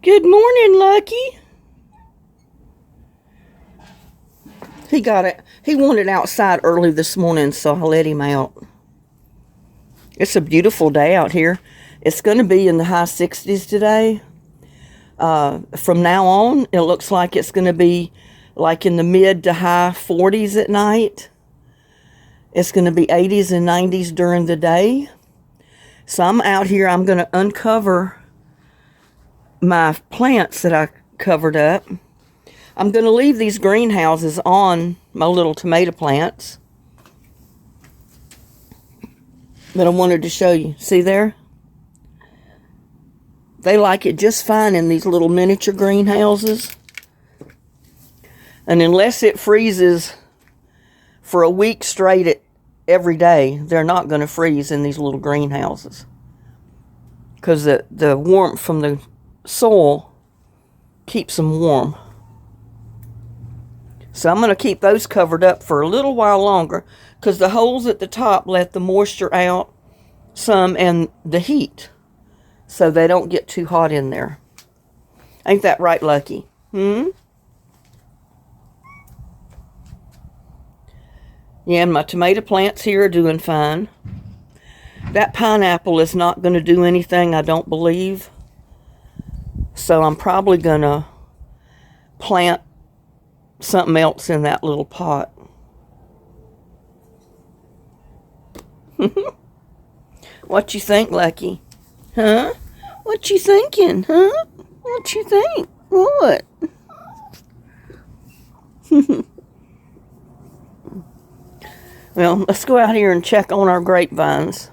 Good morning, Lucky. He got it. He wanted outside early this morning, so I let him out. It's a beautiful day out here. It's going to be in the high 60s today. From now on, it looks like it's going to be like in the mid to high 40s at night. It's going to be 80s and 90s during the day. So I'm out here. I'm going to uncover my plants that I covered up. I'm going to leave these greenhouses on my little tomato plants. But I wanted to show you. See there? They like it just fine in these little miniature greenhouses. And unless it freezes for a week straight every day, they're not going to freeze in these little greenhouses. Because the warmth from the soil keeps them warm. So I'm going to keep those covered up for a little while longer, because the holes at the top let the moisture out some and the heat, so they don't get too hot in there. Ain't that right, Lucky? Yeah, and my tomato plants here are doing fine. That pineapple is not going to do anything, I don't believe. So I'm probably going to plant something else in that little pot. What you think, Lucky? Huh? What you thinking, huh? What you think? What? Well, let's go out here and check on our grapevines.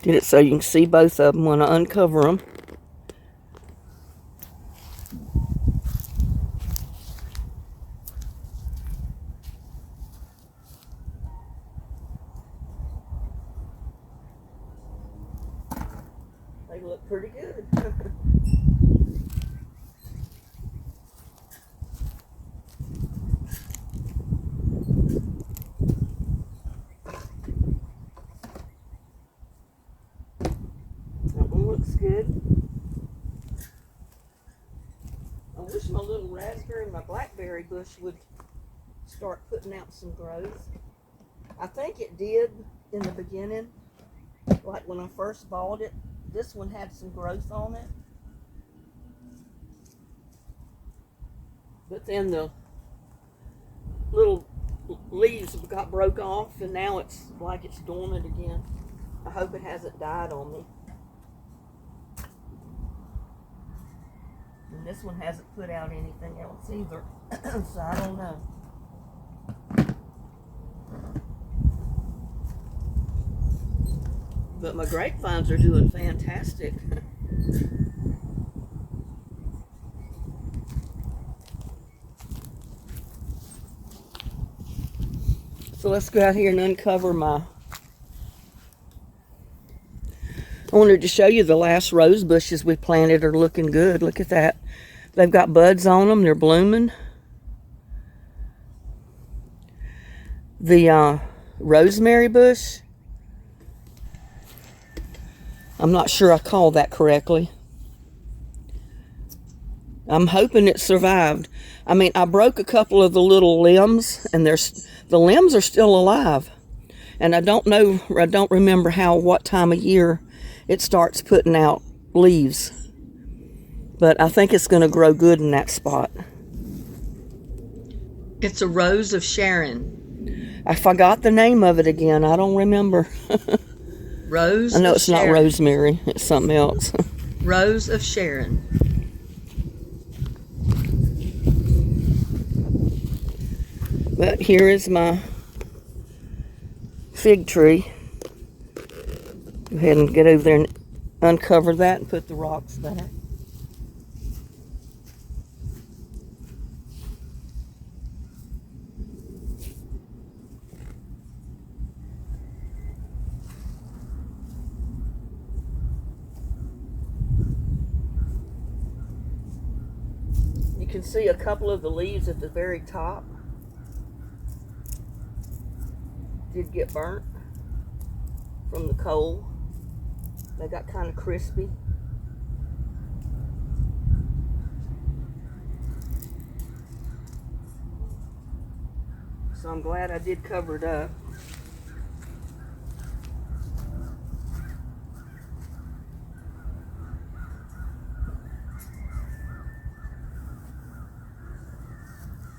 Did it so you can see both of them when I uncover them. They look pretty good. That one looks good. I wish my little raspberry and my blackberry bush would start putting out some growth. I think it did in the beginning, like when I first bought it. This one had some growth on it. But then the little leaves got broke off, and now it's like it's dormant again. I hope it hasn't died on me. And this one hasn't put out anything else either, so I don't know. But my grapevines are doing fantastic. So let's go out here and uncover my... I wanted to show you the last rose bushes we planted are looking good. Look at that. They've got buds on them. They're blooming. The rosemary bush, I'm not sure I called that correctly. I'm hoping it survived. I mean, I broke a couple of the little limbs, and the limbs are still alive. And I don't remember what time of year it starts putting out leaves. But I think it's going to grow good in that spot. It's a Rose of Sharon. I forgot the name of it again. I don't remember. Rose. I know it's not rosemary. It's something else. Rose of Sharon. But here is my fig tree. Go ahead and get over there and uncover that and put the rocks back. can see a couple of the leaves at the very top did get burnt from the coal. They got kind of crispy. So I'm glad I did cover it up.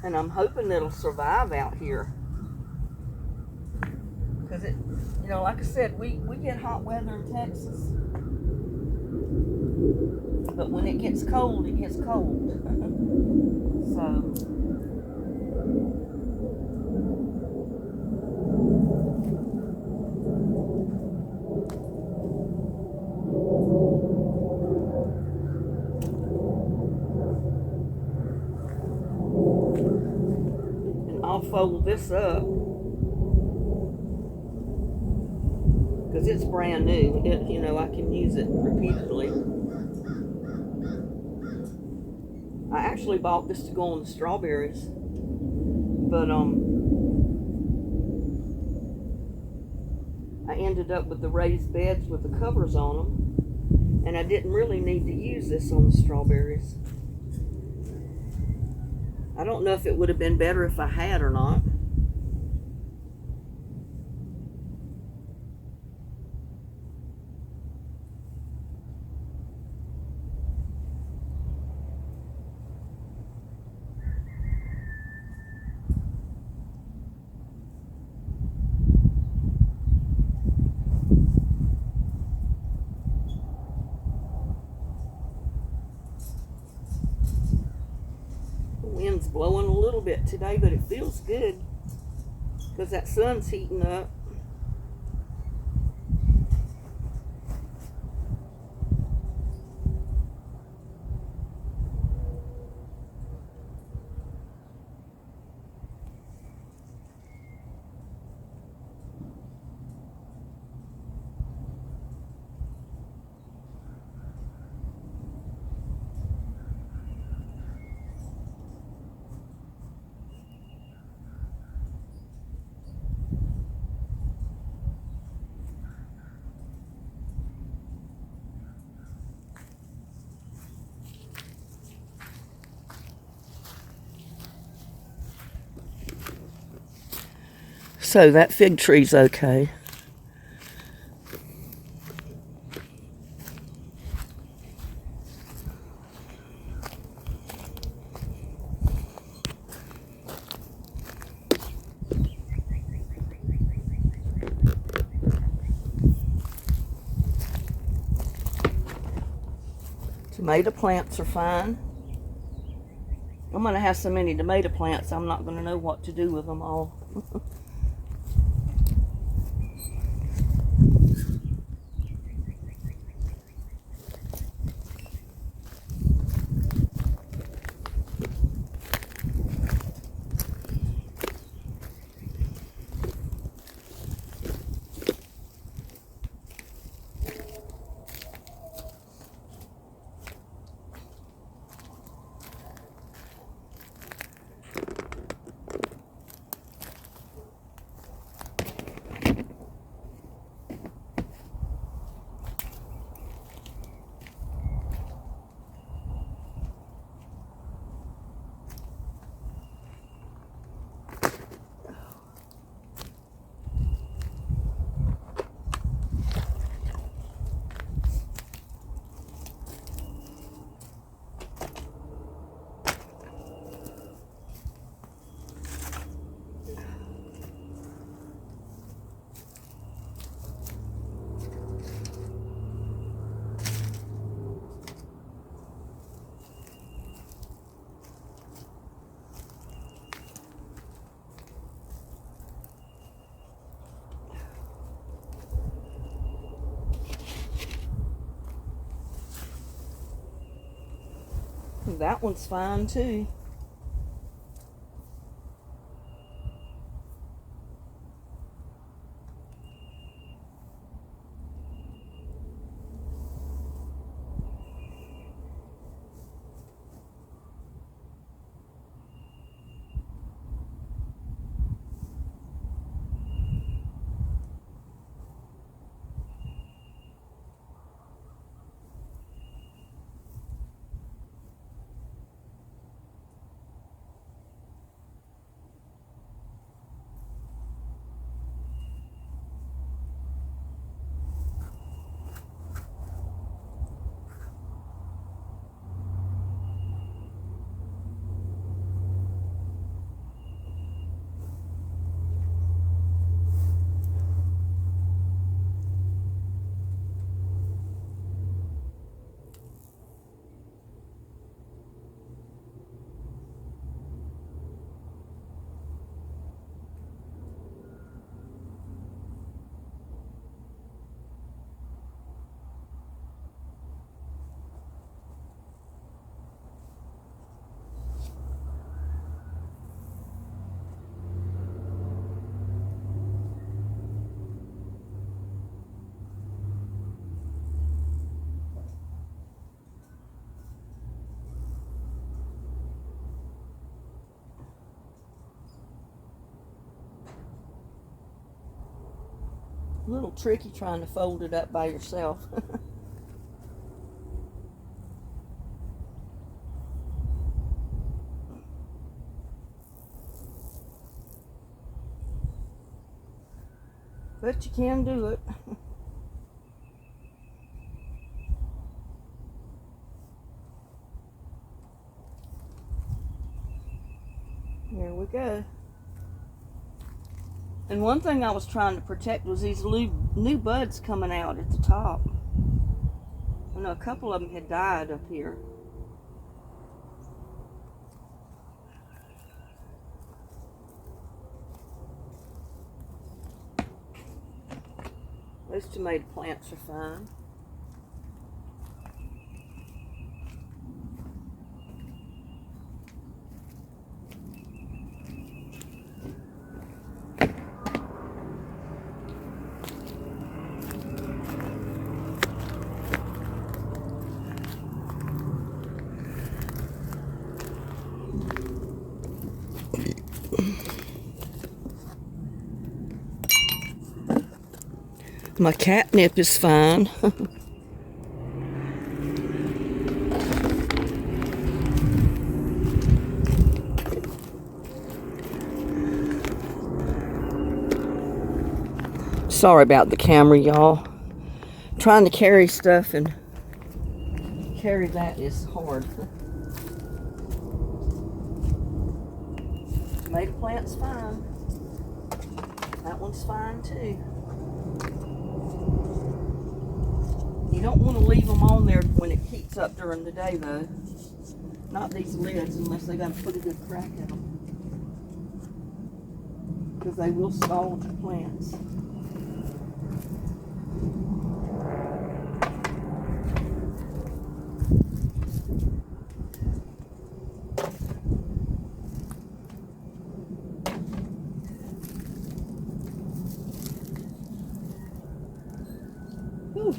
And I'm hoping it'll survive out here. Because it, you know, like I said, we get hot weather in Texas. But when it gets cold, it gets cold. So. And I'll fold this up. Because it's brand new. You know, I can use it repeatedly. I actually bought this to go on the strawberries. But I ended up with the raised beds with the covers on them. And I didn't really need to use this on the strawberries. I don't know if it would have been better if I had or not. Wind's blowing a little bit today, but it feels good because that sun's heating up. So that fig tree's okay. Tomato plants are fine. I'm going to have so many tomato plants, I'm not going to know what to do with them all. That one's fine too. little tricky trying to fold it up by yourself. But you can do it. There we go. And one thing I was trying to protect was these new buds coming out at the top. I know a couple of them had died up here. Those tomato plants are fine. My catnip is fine. Sorry about the camera, y'all. Trying to carry stuff and carry that is hard. Tomato plant's fine. That one's fine too. You don't want to leave them on there when it heats up during the day though. Not these lids unless they got a pretty good crack in them. Because they will scald your plants. Whew.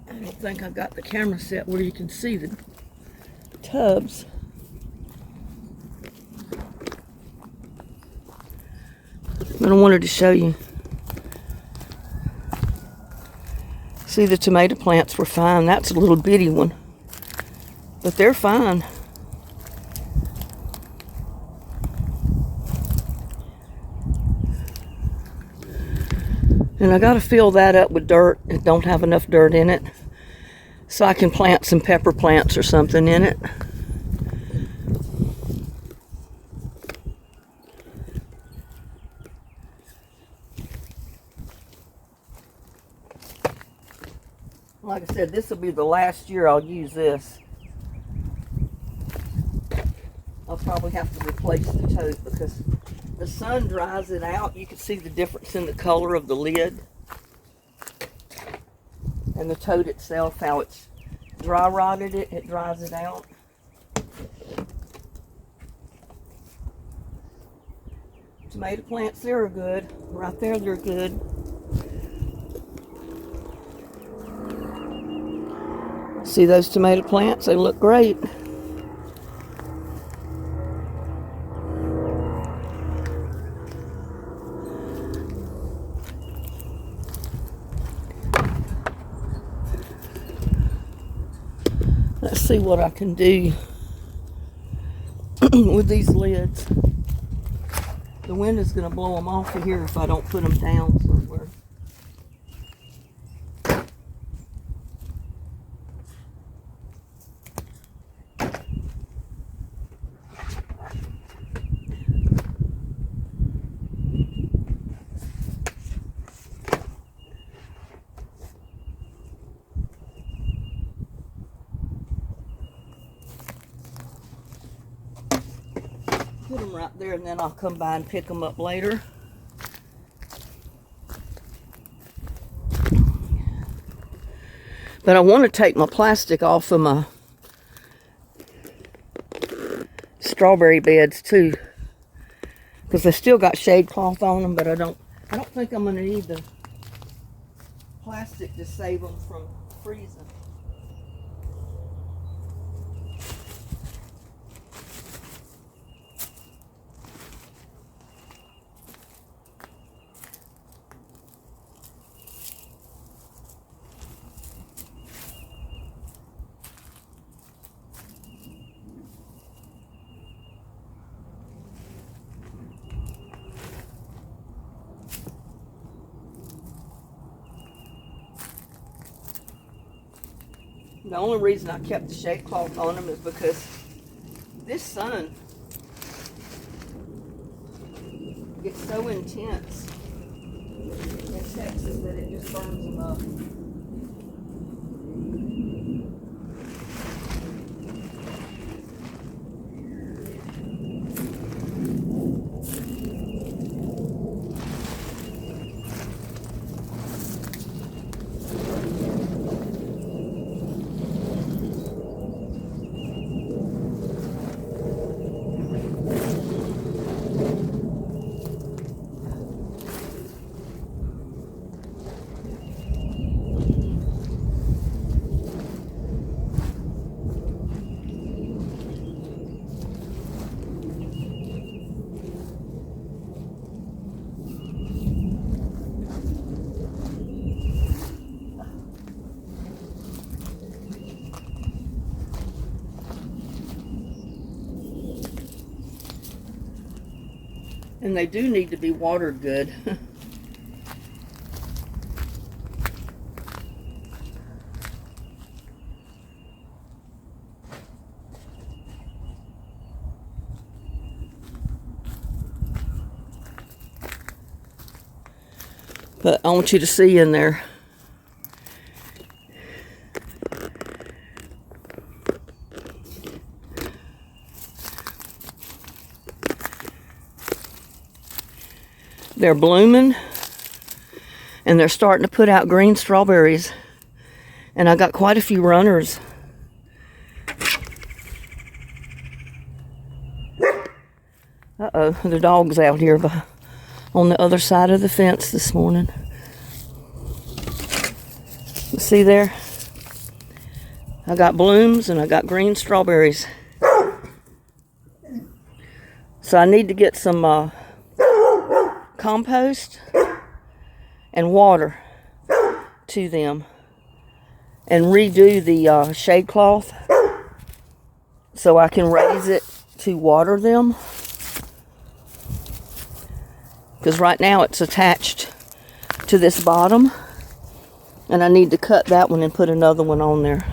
I don't think I got the camera set where you can see the tubs. But I wanted to show you. See, the tomato plants were fine. That's a little bitty one. But they're fine. And I got to fill that up with dirt. It don't have enough dirt in it. So I can plant some pepper plants or something in it. Like I said, this will be the last year I'll use this. I'll probably have to replace the tote because the sun dries it out. You can see the difference in the color of the lid. And the tote itself, how it's dry rotted it, it dries it out. Tomato plants, they're good. Right there, they're good. See those tomato plants? They look great. Let's see what I can do with these lids. The wind is going to blow them off of here if I don't put them down somewhere. Put them right there and then I'll come by and pick them up later. But I want to take my plastic off of my strawberry beds too, because they still got shade cloth on them, but I don't think I'm going to need plastic to save them from freezing. The only reason I kept the shade cloth on them is because this sun gets so intense in Texas that it just burns them up. And they do need to be watered good. But I want you to see in there. They're blooming and they're starting to put out green strawberries. And I got quite a few runners. Uh-oh, the dog's out here on the other side of the fence this morning. See there? I got blooms and I got green strawberries. So I need to get some compost and water to them and redo the shade cloth so I can raise it to water them, because right now it's attached to this bottom and I need to cut that one and put another one on there.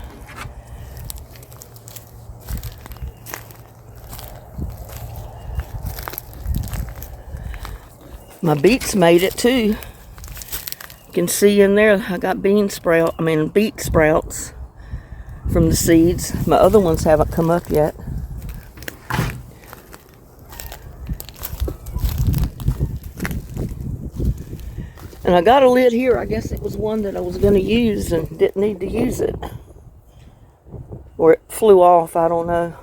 My beets made it too. You can see in there I got beet sprouts from the seeds. My other ones haven't come up yet. And I got a lid here. I guess it was one that I was going to use and didn't need to use it. Or it flew off, I don't know.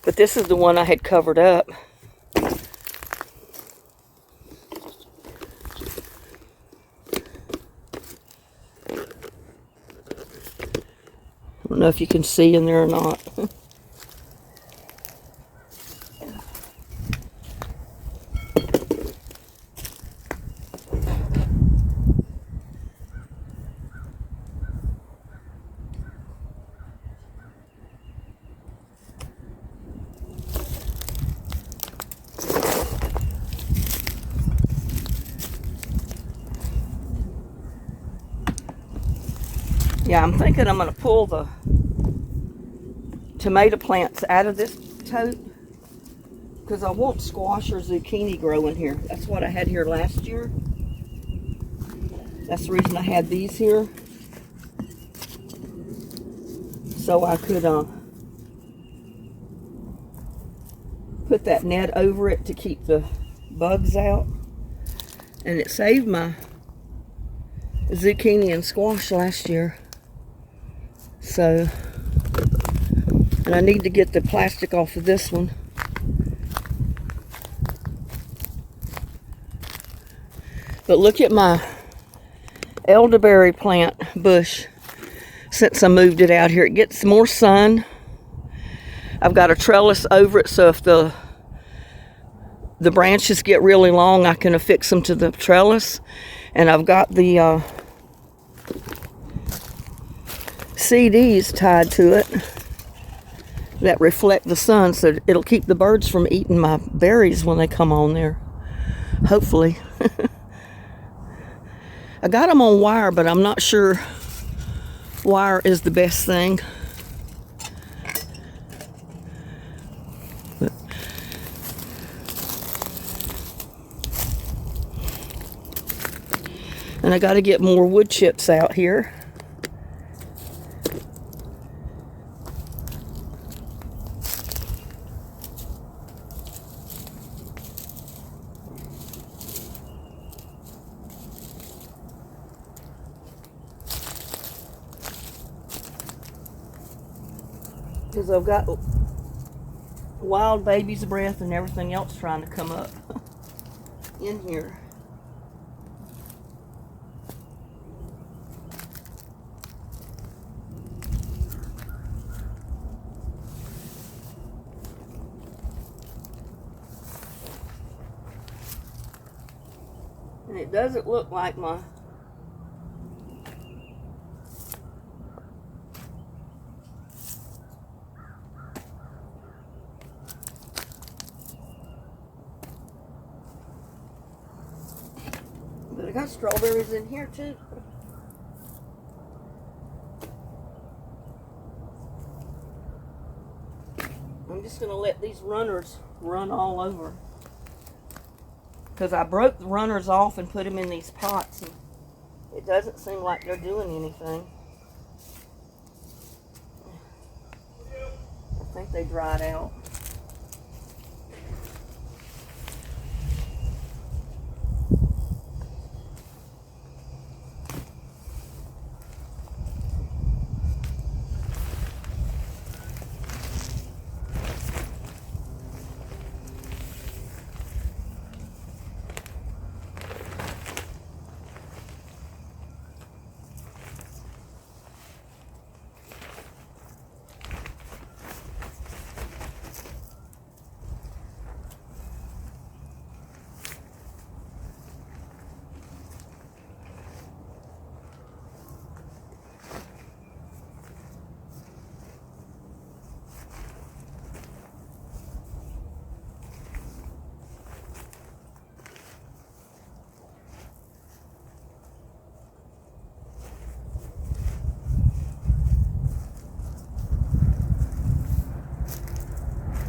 But this is the one I had covered up. I don't know if you can see in there or not. Yeah, I'm thinking I'm going to pull the tomato plants out of this tote because I want squash or zucchini growing here. That's what I had here last year. That's the reason I had these here. So I could put that net over it to keep the bugs out. And it saved my zucchini and squash last year. So, and I need to get the plastic off of this one. But look at my elderberry plant bush since I moved it out here. It gets more sun. I've got a trellis over it, so if the branches get really long, I can affix them to the trellis. And I've got the CDs tied to it that reflect the sun, so it'll keep the birds from eating my berries when they come on there. Hopefully. I got them on wire, but I'm not sure wire is the best thing. And I got to get more wood chips out here. Because I've got wild baby's breath and everything else trying to come up in here. And it doesn't look like my but I got strawberries in here too. I'm just gonna let these runners run all over, because I broke the runners off and put them in these pots, and it doesn't seem like they're doing anything. I think they dried out.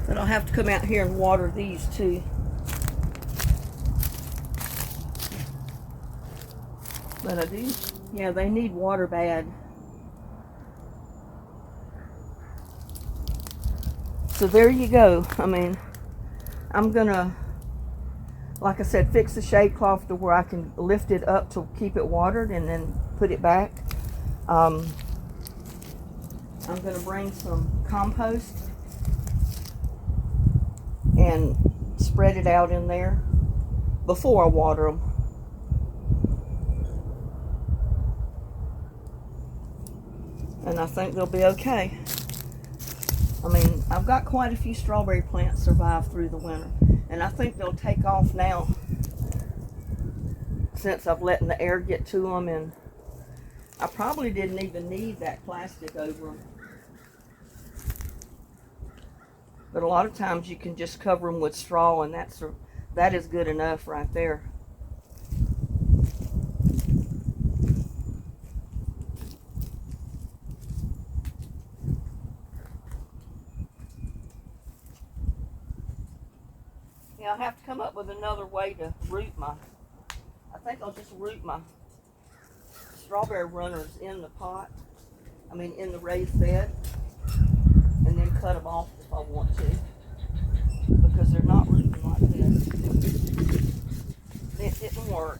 But I'll have to come out here and water these too. But I do, yeah, they need water bad. So there you go. I mean, I'm gonna, like I said, fix the shade cloth to where I can lift it up to keep it watered and then put it back. I'm gonna bring some compost and spread it out in there before I water them. And I think they'll be okay. I mean, I've got quite a few strawberry plants survive through the winter, and I think they'll take off now since I've letting the air get to them, and I probably didn't even need that plastic over them. But a lot of times you can just cover them with straw, and that is good enough right there. Yeah, I'll have to come up with another way to root my, I think I'll just root my strawberry runners in the pot, in the raised bed, and then cut them off if I want to, because they're not rooting like this. It didn't work.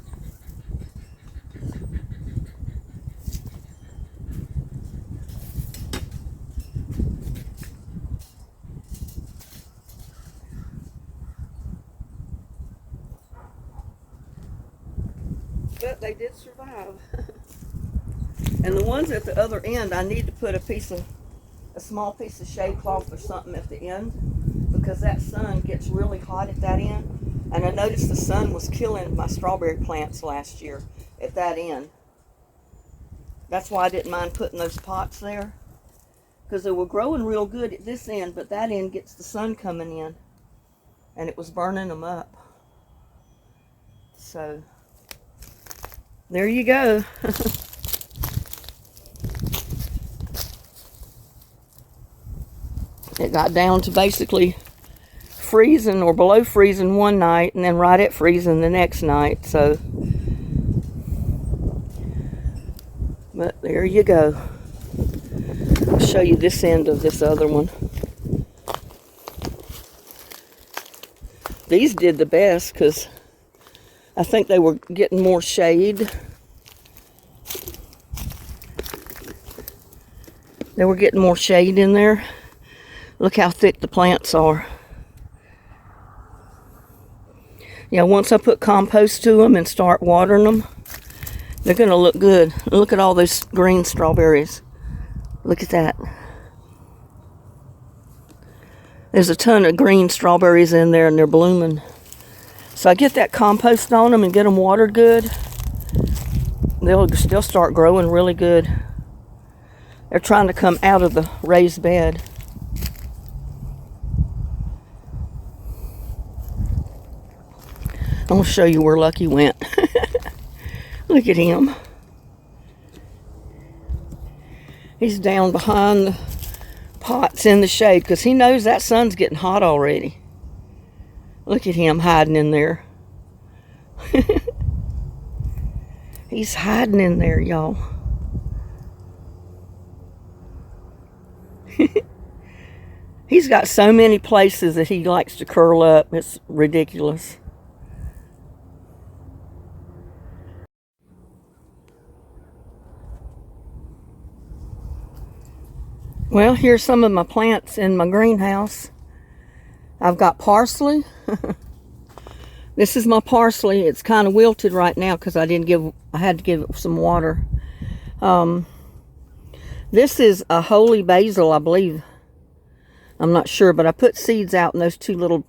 but they did survive. And the ones at the other end, I need to put a small piece of shade cloth or something at the end, because that sun gets really hot at that end. And I noticed the sun was killing my strawberry plants last year at that end. That's why I didn't mind putting those pots there, because they were growing real good at this end, but that end gets the sun coming in, and it was burning them up. So there you go. It got down to basically freezing or below freezing one night, and then right at freezing the next night. So, but there you go. I'll show you this end of this other one. These did the best because I think they were getting more shade. They were getting more shade in there. Look how thick the plants are. Yeah, once I put compost to them and start watering them, they're going to look good. Look at all those green strawberries. Look at that. There's a ton of green strawberries in there, and they're blooming. So I get that compost on them and get them watered good. They'll start growing really good. They're trying to come out of the raised bed. I'm going to show you where Lucky went. Look at him. He's down behind the pots in the shade because he knows that sun's getting hot already. Look at him hiding in there. He's hiding in there, y'all. He's got so many places that he likes to curl up. It's ridiculous. Well, here's some of my plants in my greenhouse. I've got parsley. This is my parsley. It's kind of wilted right now because I had to give it some water. This is a holy basil, I believe. I'm not sure, but I put seeds out in those 2 little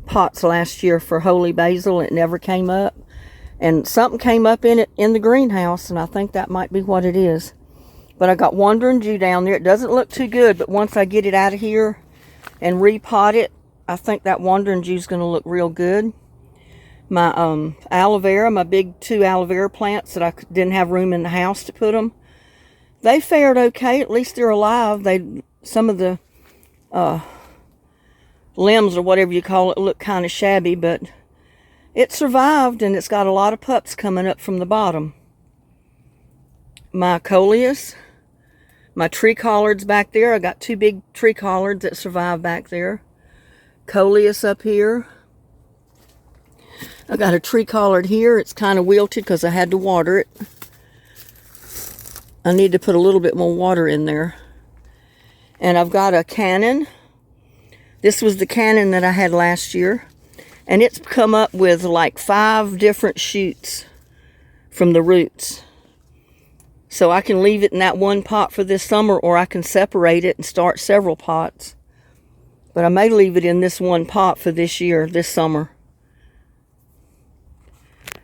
pots last year for holy basil. It never came up. And something came up in it in the greenhouse, and I think that might be what it is. But I got wandering Jew down there. It doesn't look too good, but once I get it out of here and repot it, I think that wandering Jew is going to look real good. My aloe vera, my big 2 aloe vera plants that I didn't have room in the house to put them, they fared okay. At least they're alive. Some of the limbs or whatever you call it look kind of shabby, but it survived, and it's got a lot of pups coming up from the bottom. My coleus, my tree collards back there. I got 2 big tree collards that survive back there. Coleus up here. I got a tree collard here. It's kind of wilted because I had to water it. I need to put a little bit more water in there. And I've got a cannon. This was the cannon that I had last year. And it's come up with like 5 different shoots from the roots. So I can leave it in that one pot for this summer, or I can separate it and start several pots. But I may leave it in this one pot for this year, this summer.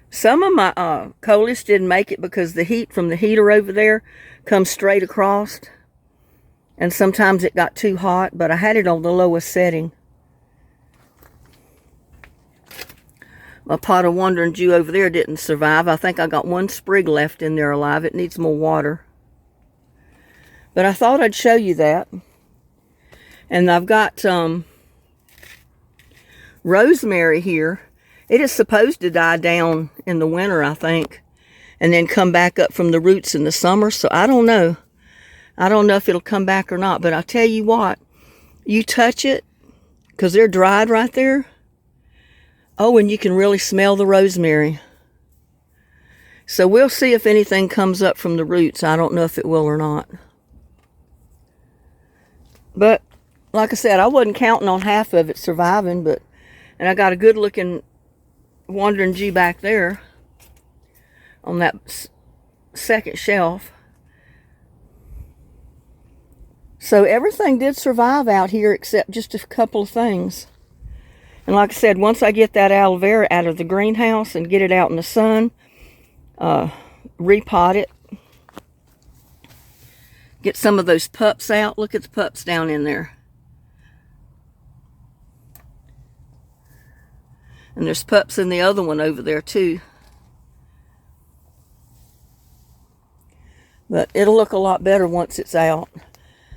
Some of my coleus didn't make it because the heat from the heater over there comes straight across. And sometimes it got too hot, but I had it on the lowest setting. My pot of wandering Jew over there didn't survive. I think I got 1 sprig left in there alive. It needs more water. But I thought I'd show you that. And I've got rosemary here. It is supposed to die down in the winter, I think, and then come back up from the roots in the summer. So I don't know. I don't know if it'll come back or not. But I'll tell you what, you touch it, because they're dried right there. Oh, and you can really smell the rosemary. So we'll see if anything comes up from the roots. I don't know if it will or not. But, like I said, I wasn't counting on half of it surviving, and I got a good looking wandering Jew back there. on that second shelf. So everything did survive out here except just a couple of things. And like I said, once I get that aloe vera out of the greenhouse and get it out in the sun, repot it, get some of those pups out. Look at the pups down in there. And there's pups in the other one over there too. But it'll look a lot better once it's out.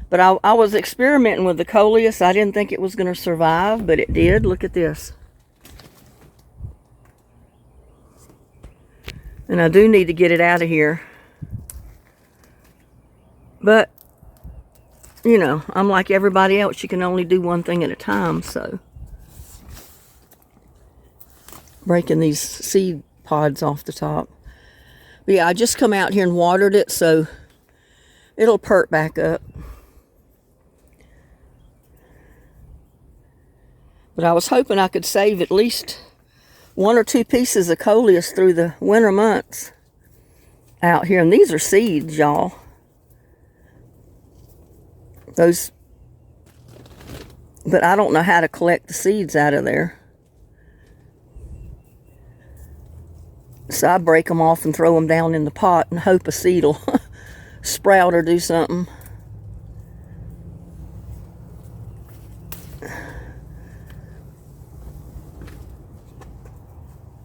But I was experimenting with the coleus. I didn't think it was going to survive, but it did. Look at this. And I do need to get it out of here. But, you know, I'm like everybody else. You can only do one thing at a time, so. Breaking these seed pods off the top. But yeah, I just come out here and watered it, so it'll perk back up. But I was hoping I could save at least 1 or 2 pieces of coleus through the winter months out here. And these are seeds, y'all. Those, but I don't know how to collect the seeds out of there. So I break them off and throw them down in the pot and hope a seed will sprout or do something.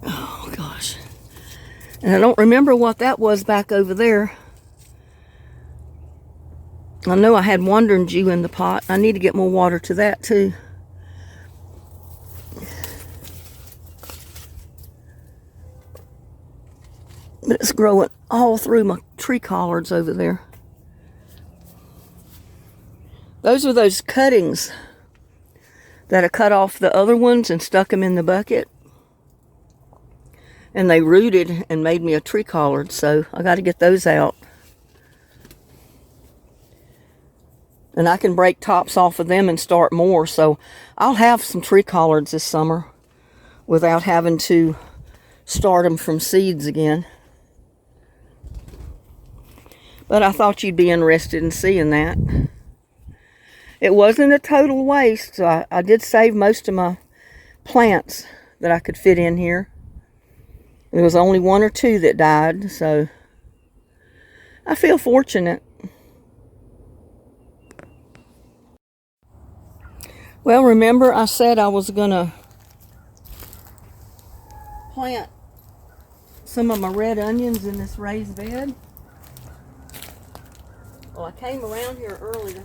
Oh gosh. And I don't remember what that was back over there. I know I had wandering Jew in the pot. I need to get more water to that too. But it's growing all through my tree collards over there. Those are those cuttings that I cut off the other ones and stuck them in the bucket. And they rooted and made me a tree collard, so I got to get those out. And I can break tops off of them and start more, so I'll have some tree collards this summer without having to start them from seeds again. But I thought you'd be interested in seeing that. It wasn't a total waste, so I did save most of my plants that I could fit in here. There was only 1 or 2 that died, so I feel fortunate. Well, remember I said I was going to plant some of my red onions in this raised bed? Well, I came around here earlier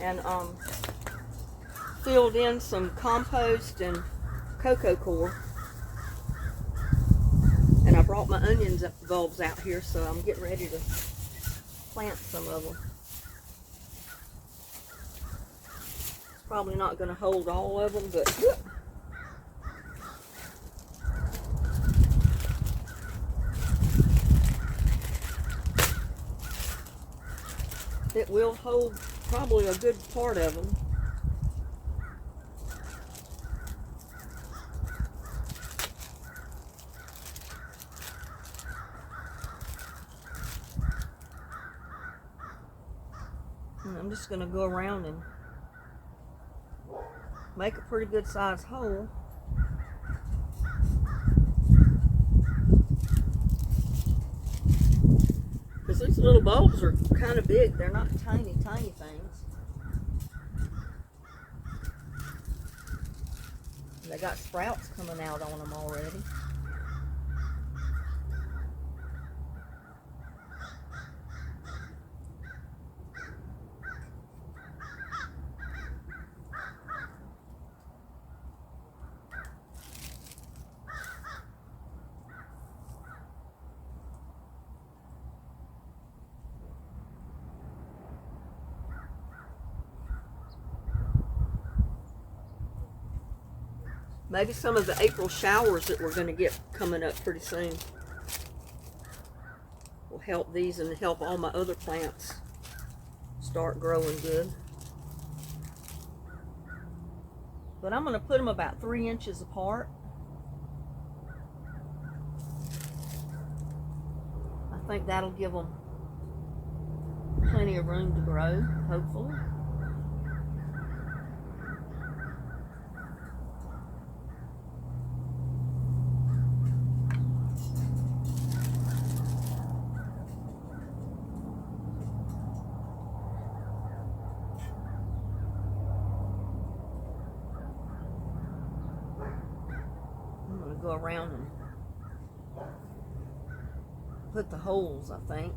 and filled in some compost and cocoa coir. And I brought my onions bulbs out here, so I'm getting ready to plant some of them. Probably not going to hold all of them, but whoop. It will hold probably a good part of them. And I'm just going to go around and make a pretty good sized hole. Because these little bulbs are kind of big. They're not tiny, tiny things. And they got sprouts coming out on them already. Maybe some of the April showers that we're going to get coming up pretty soon will help these and help all my other plants start growing good. But I'm going to put them about 3 inches apart. think that'll give them plenty of room to grow, hopefully. I'm going to go around and put the holes, I think.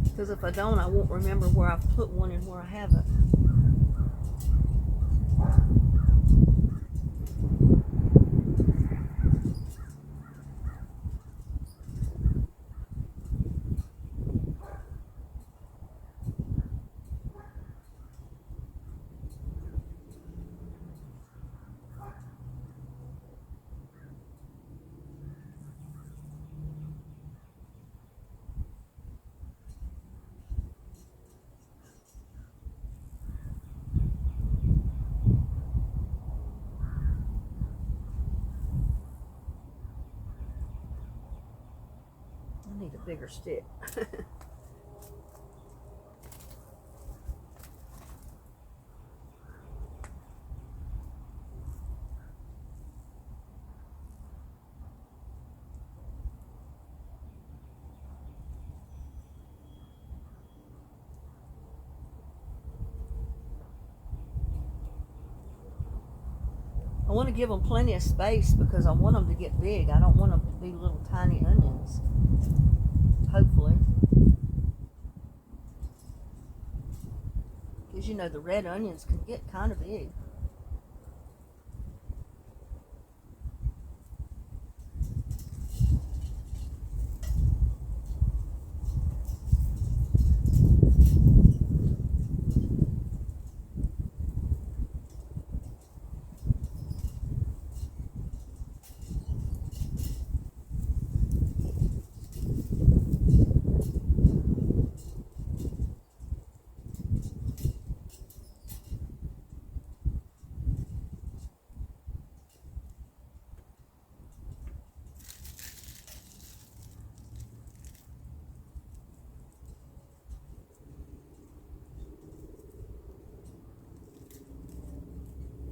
Because if I don't, I won't remember where I've put one and where I haven't. I need a bigger stick. I want to give them plenty of space because I want them to get big. I don't want them to be little tiny onions. Hopefully. Because you know the red onions can get kind of big.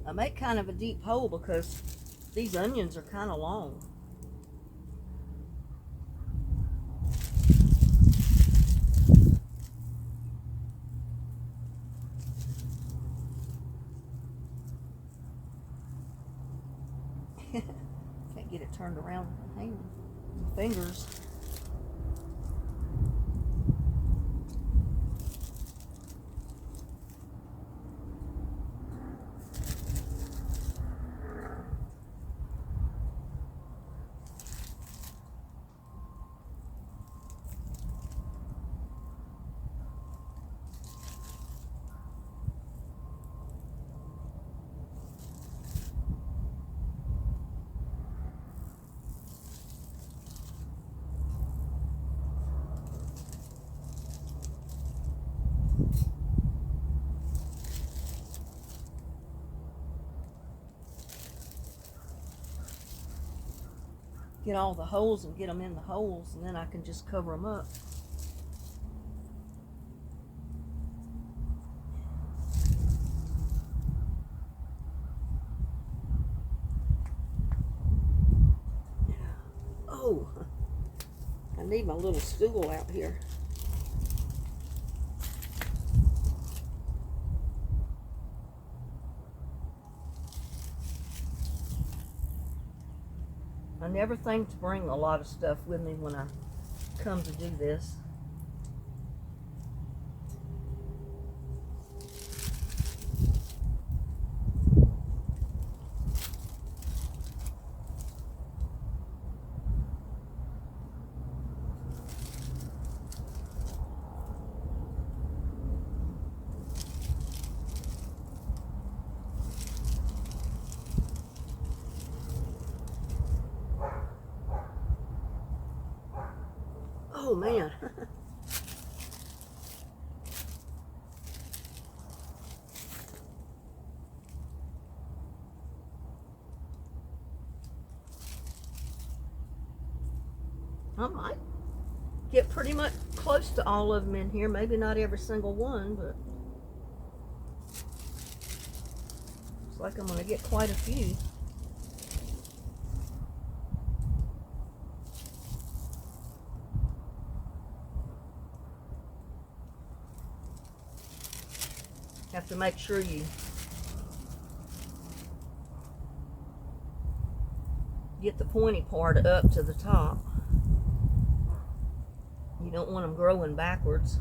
I make kind of a deep hole because these onions are kind of long. Can't get it turned around with my hand, my fingers. Get all the holes and get them in the holes, and then I can just cover them up. Oh, I need my little stool out here. I never think to bring a lot of stuff with me when I come to do this. Oh man. I might get pretty much close to all of them in here. Maybe not every single one, but looks like I'm going to get quite a few. Have to make sure you get the pointy part up to the top. You don't want them growing backwards.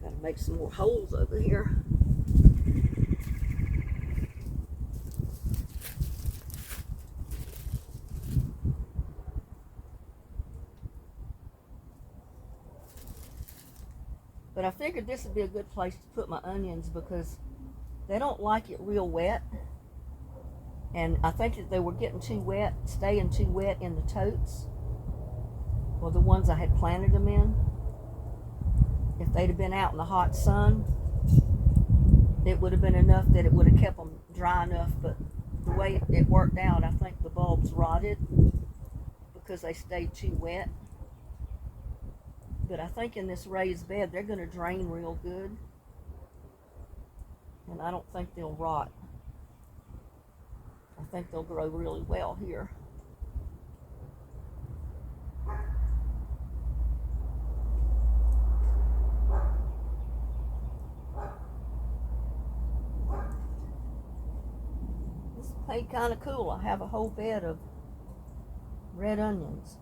Gotta make some more holes over here. But I figured this would be a good place to put my onions because they don't like it real wet. And I think that they were getting too wet, staying too wet in the totes. Well, the ones I had planted them in. If they'd have been out in the hot sun, it would have been enough that it would have kept them dry enough. But the way it worked out, I think the bulbs rotted because they stayed too wet. But I think in this raised bed, they're going to drain real good. And I don't think they'll rot. I think they'll grow really well here. This is paid kind of cool. I have a whole bed of red onions.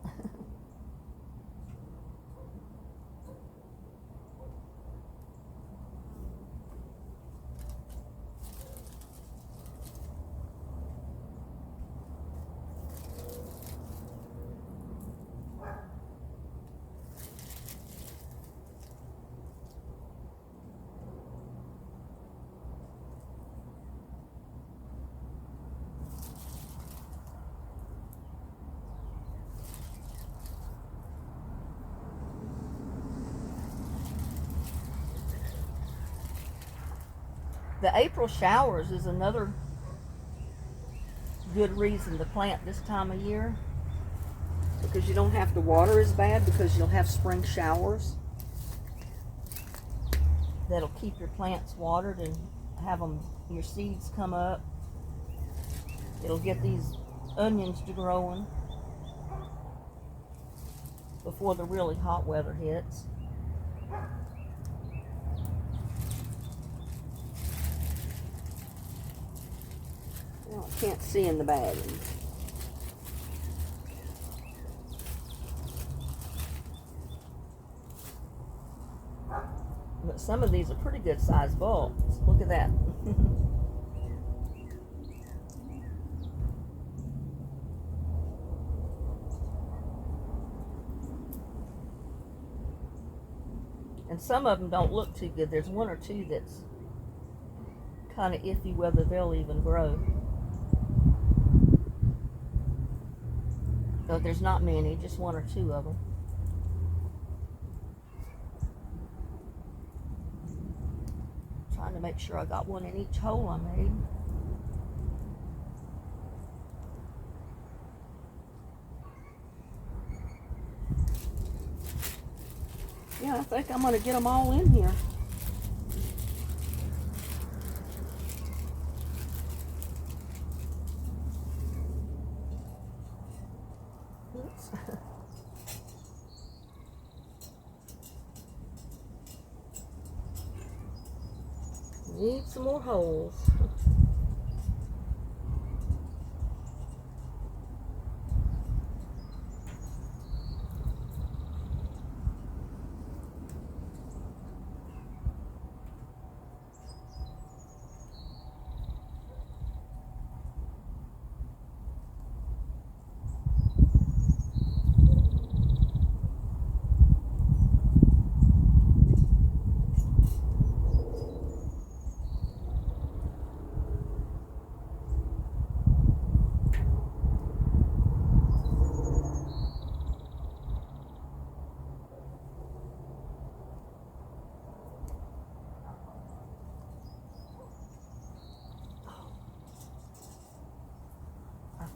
The April showers is another good reason to plant this time of year, because you don't have to water as bad because you'll have spring showers that'll keep your plants watered and have your seeds come up. It'll get these onions to growing before the really hot weather hits. Well, I can't see in the bag. But some of these are pretty good sized bulbs. Look at that. And some of them don't look too good. There's one or two that's kind of iffy whether they'll even grow. So there's not many, just one or two of them. Trying to make sure I got one in each hole I made. Yeah, I think I'm going to get them all in here. Oops. Need some more holes.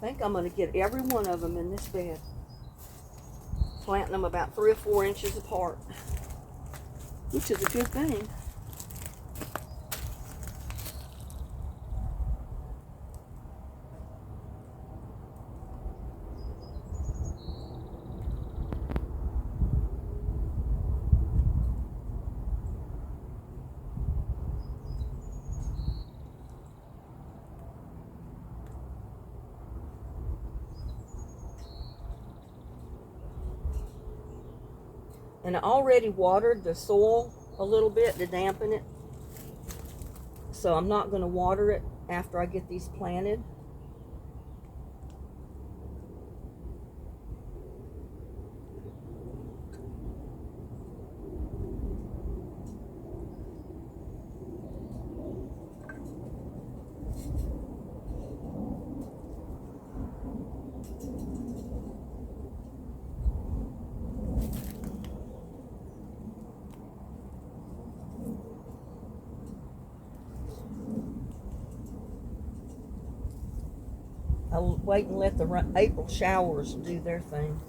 think I'm going to get every one of them in this bed. Planting them about 3 or 4 inches apart, which is a good thing. And I already watered the soil a little bit to dampen it. So I'm not going to water it after I get these planted. I'll wait and let the April showers do their thing.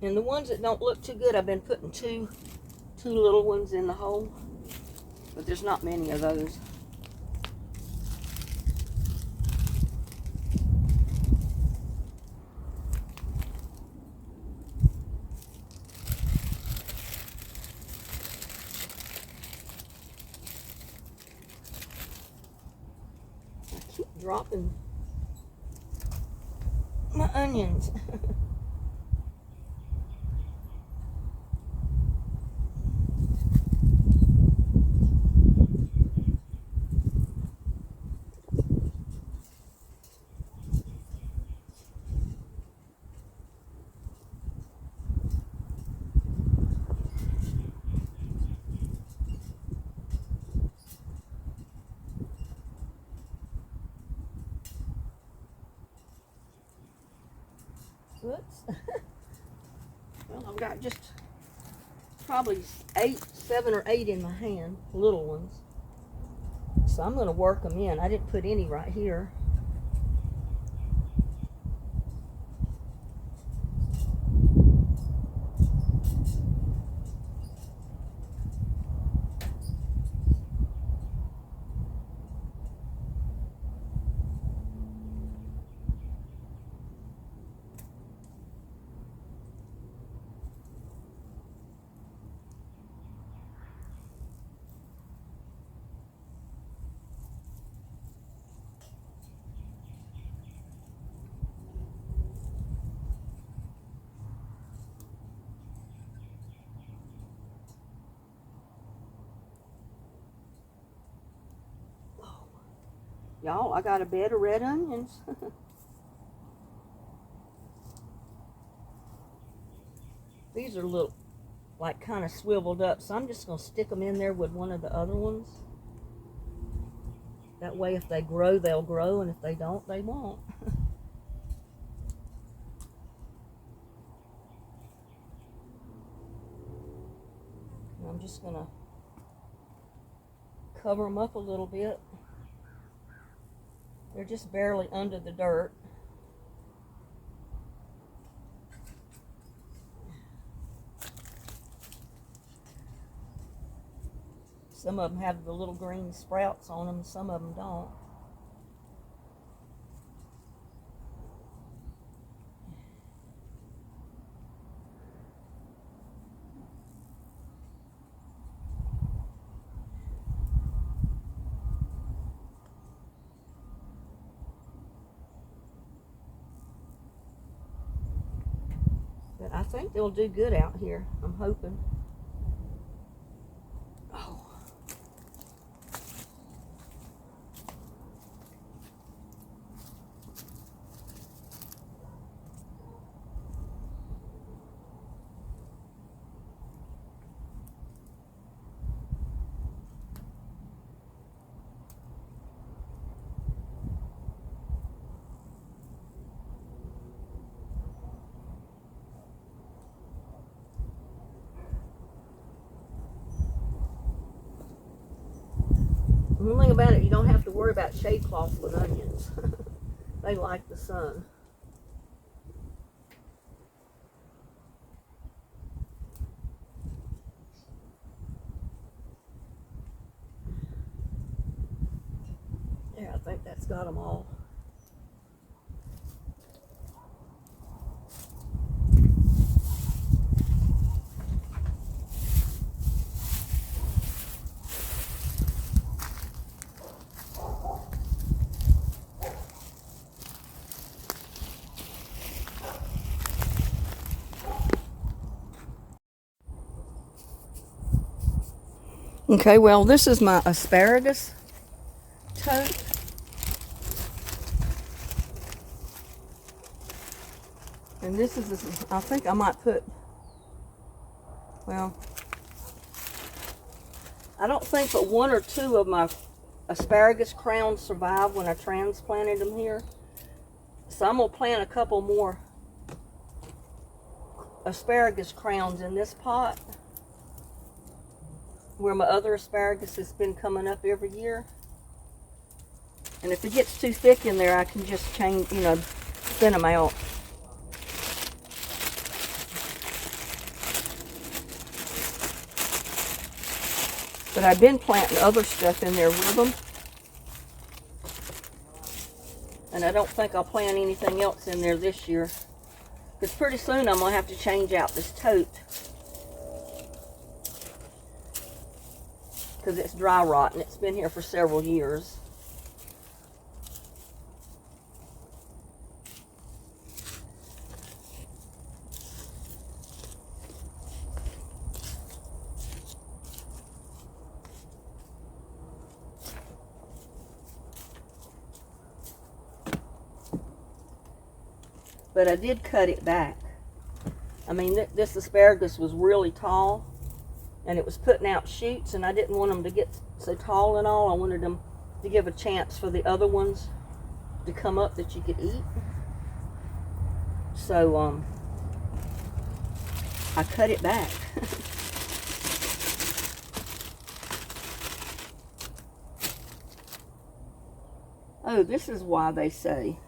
And the ones that don't look too good, I've been putting two little ones in the hole. But there's not many of those. I keep dropping my onions. Whoops. Well, I've got just probably 7 or 8 in my hand, little ones. So I'm going to work them in. I didn't put any right here. Y'all, I got a bed of red onions. These are little, like, kind of swiveled up, so I'm just going to stick them in there with one of the other ones. That way, if they grow, they'll grow, and if they don't, they won't. I'm just going to cover them up a little bit. They're just barely under the dirt. Some of them have the little green sprouts on them, some of them don't. But I think they'll do good out here. I'm hoping. Oh. One thing about it, you don't have to worry about shade cloth with onions. They like the sun. Yeah, I think that's got them all. Okay, well, this is my asparagus tote. And this is, I think I might put, well, I don't think but one or two of my asparagus crowns survived when I transplanted them here. So I'm going to plant a couple more asparagus crowns in this pot, where my other asparagus has been coming up every year. And if it gets too thick in there, I can just change, you know, thin them out. But I've been planting other stuff in there with them. And I don't think I'll plant anything else in there this year. Because pretty soon I'm going to have to change out this tote. Because it's dry rot and it's been here for several years. But I did cut it back. I mean, this asparagus was really tall, and it was putting out shoots, and I didn't want them to get so tall and all. I wanted them to give a chance for the other ones to come up that you could eat. So, I cut it back. Oh, this is why they say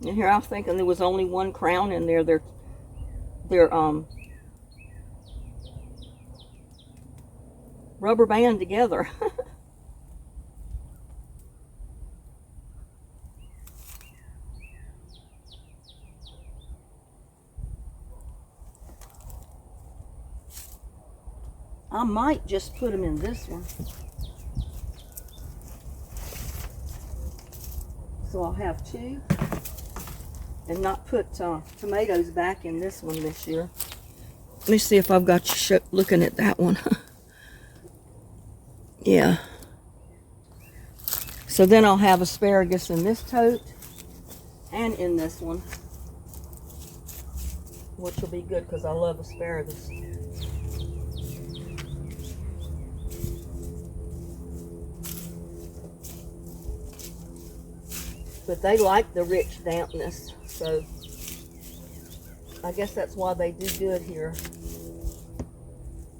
And here I was thinking there was only one crown in there. They're rubber band together. I might just put them in this one. So I'll have two. And not put tomatoes back in this one this year. Let me see if I've got you looking at that one. Yeah. So then I'll have asparagus in this tote and in this one, which will be good because I love asparagus. But they like the rich dampness, so I guess that's why they do good here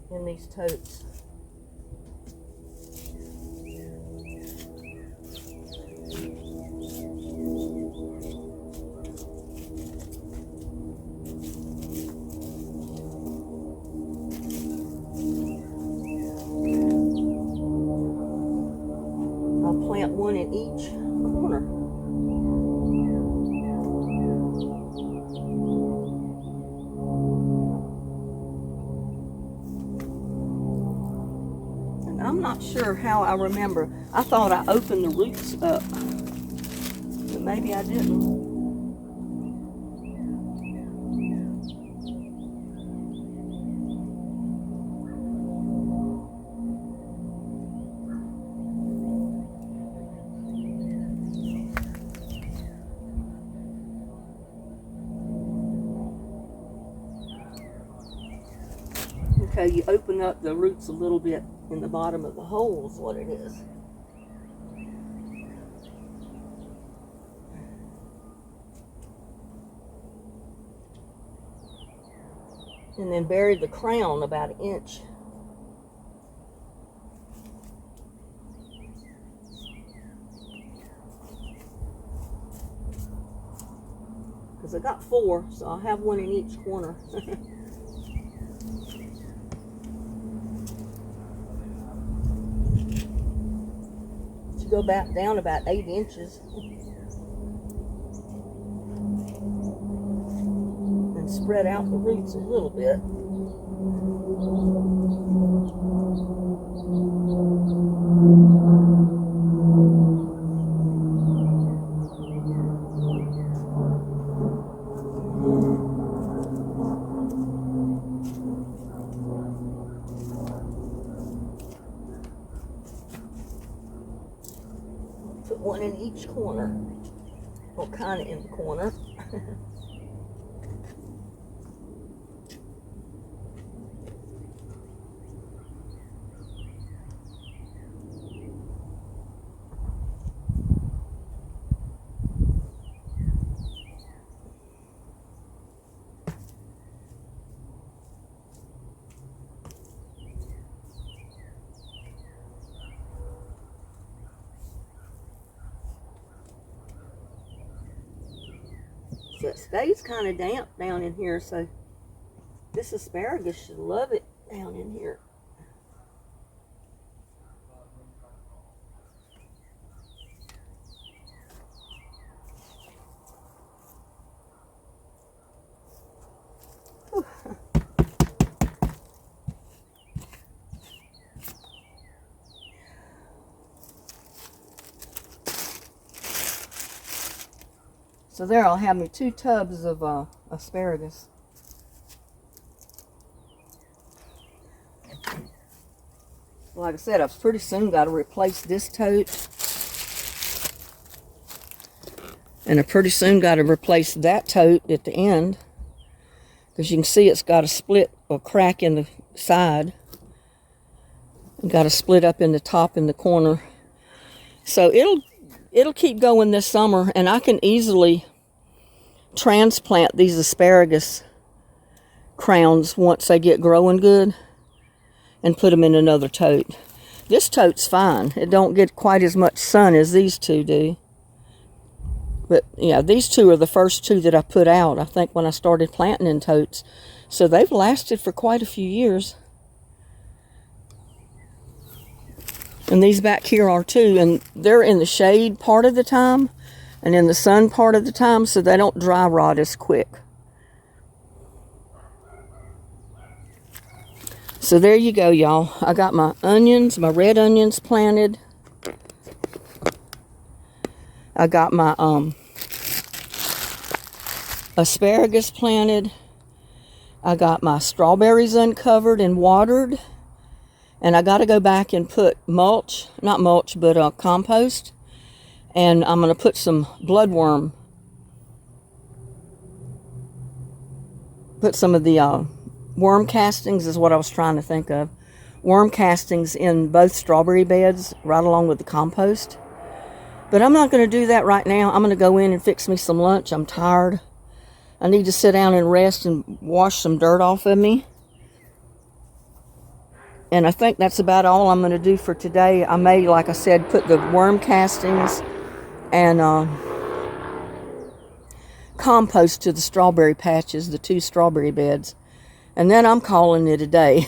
in these totes. I'll plant one in each corner. I'm not sure how I remember. I thought I opened the roots up, but maybe I didn't. Okay, you open up the roots a little bit in the bottom of the hole is what it is. And then bury the crown about 1 inch. Because I got 4, so I'll have one in each corner. To go back down about 8 inches. And spread out the roots a little bit. Put one in each corner, or kind of in the corner. So it stays kind of damp down in here, so this asparagus should love it down in here. So there I'll have me 2 tubs of asparagus. Like I said, I've pretty soon got to replace this tote. And I pretty soon got to replace that tote at the end. Because you can see it's got a split or crack in the side. And got a split up in the top in the corner. So it'll keep going this summer, and I can easily transplant these asparagus crowns once they get growing good and put them in another tote. This tote's fine. It don't get quite as much sun as these 2 do. But yeah, these 2 are the first 2 that I put out, I think, when I started planting in totes. So they've lasted for quite a few years. And these back here are too, and they're in the shade part of the time and in the sun part of the time, so they don't dry rot as quick. So there you go, y'all. I got my onions, my red onions planted. I got my asparagus planted. I got my strawberries uncovered and watered. And I got to go back and put mulch, not mulch, but compost. And I'm going to put some bloodworm. Put some of the worm castings is what I was trying to think of. Worm castings in both strawberry beds right along with the compost. But I'm not going to do that right now. I'm going to go in and fix me some lunch. I'm tired. I need to sit down and rest and wash some dirt off of me. And I think that's about all I'm going to do for today. I may, like I said, put the worm castings and compost to the strawberry patches, the 2 strawberry beds. And then I'm calling it a day.